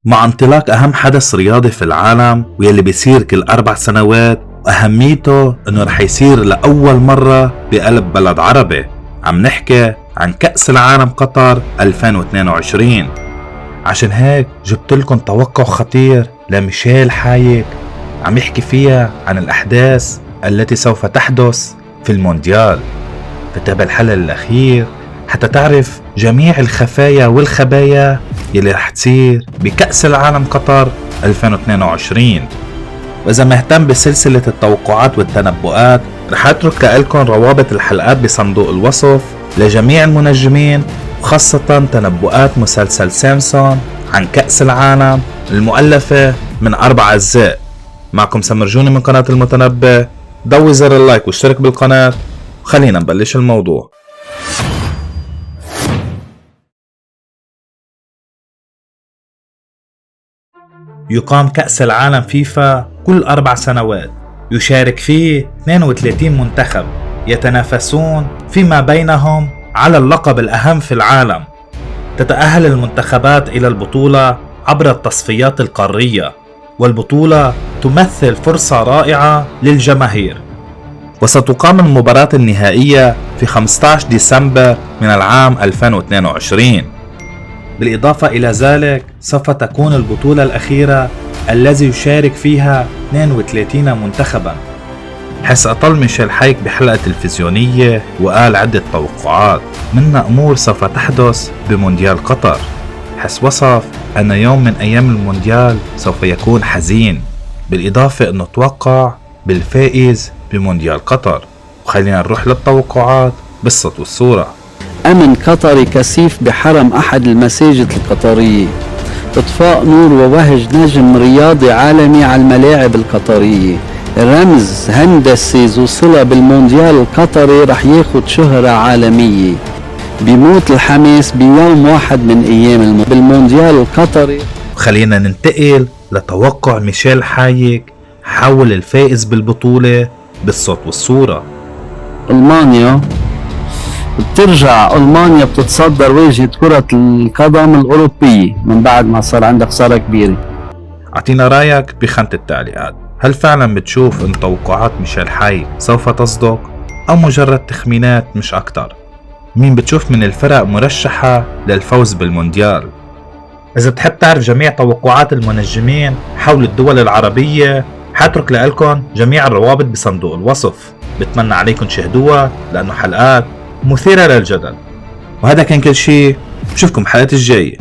مع انطلاق أهم حدث رياضي في العالم واللي بيصير كل 4 سنوات، وأهميته إنه رح يصير لأول مرة بقلب بلد عربي. عم نحكي عن كأس العالم قطر 2022. عشان هيك جبت لكم توقع خطير لميشيل حايك عم يحكي فيها عن الأحداث التي سوف تحدث في المونديال. فتابع الحلقة الأخير حتى تعرف جميع الخفايا والخبايا يلي رح تصير بكأس العالم قطر 2022. وإذا مهتم بسلسلة التوقعات والتنبؤات رح أترك لكم روابط الحلقات بصندوق الوصف لجميع المنجمين، وخاصة تنبؤات مسلسل سيمسون عن كأس العالم المؤلفة من 4 أجزاء. معكم سمرجوني من قناة المتنبئ. ضوي زر اللايك واشترك بالقناة وخلينا نبلش الموضوع. يقام كأس العالم فيفا كل 4 سنوات، يشارك فيه 32 منتخب يتنافسون فيما بينهم على اللقب الأهم في العالم. تتأهل المنتخبات إلى البطولة عبر التصفيات القارية، والبطولة تمثل فرصة رائعة للجماهير. وستقام المباراة النهائية في 15 ديسمبر من العام 2022. بالإضافة إلى ذلك سوف تكون البطولة الأخيرة الذي يشارك فيها 32 منتخبا. حيث أطل ميشيل حايك بحلقة تلفزيونية وقال عدة توقعات، منها أمور سوف تحدث بمونديال قطر، حيث وصف أن يوم من أيام المونديال سوف يكون حزين، بالإضافة أنه توقع بالفائز بمونديال قطر. وخلينا نروح للتوقعات بالصوت والصورة. أمن قطري كثيف بحرم أحد المساجد القطرية. إطفاء نور ووهج نجم رياضي عالمي على الملاعب القطرية. رمز هندسي ذو صلة بالمونديال القطري رح ياخد شهرة عالمية. بيموت الحماس بيوم واحد من أيام بالمونديال القطري. خلينا ننتقل لتوقع ميشيل حايك حول الفائز بالبطولة بالصوت والصورة. ألمانيا بترجع، ألمانيا بتتصدر واجهة كرة القدم الأوروبية من بعد ما صار عندها خسارة كبيرة. اعطينا رايك بخانة التعليقات. هل فعلا بتشوف ان توقعات ميشيل حايك سوف تصدق او مجرد تخمينات مش اكتر؟ مين بتشوف من الفرق مرشحة للفوز بالمونديال؟ اذا بتحب تعرف جميع توقعات المنجمين حول الدول العربية حاترك لكم جميع الروابط بصندوق الوصف. بتمنى عليكم تشاهدوها لانه حلقات مثيرة للجدل. وهذا كان كل شيء، بشوفكم حلقة الجاية.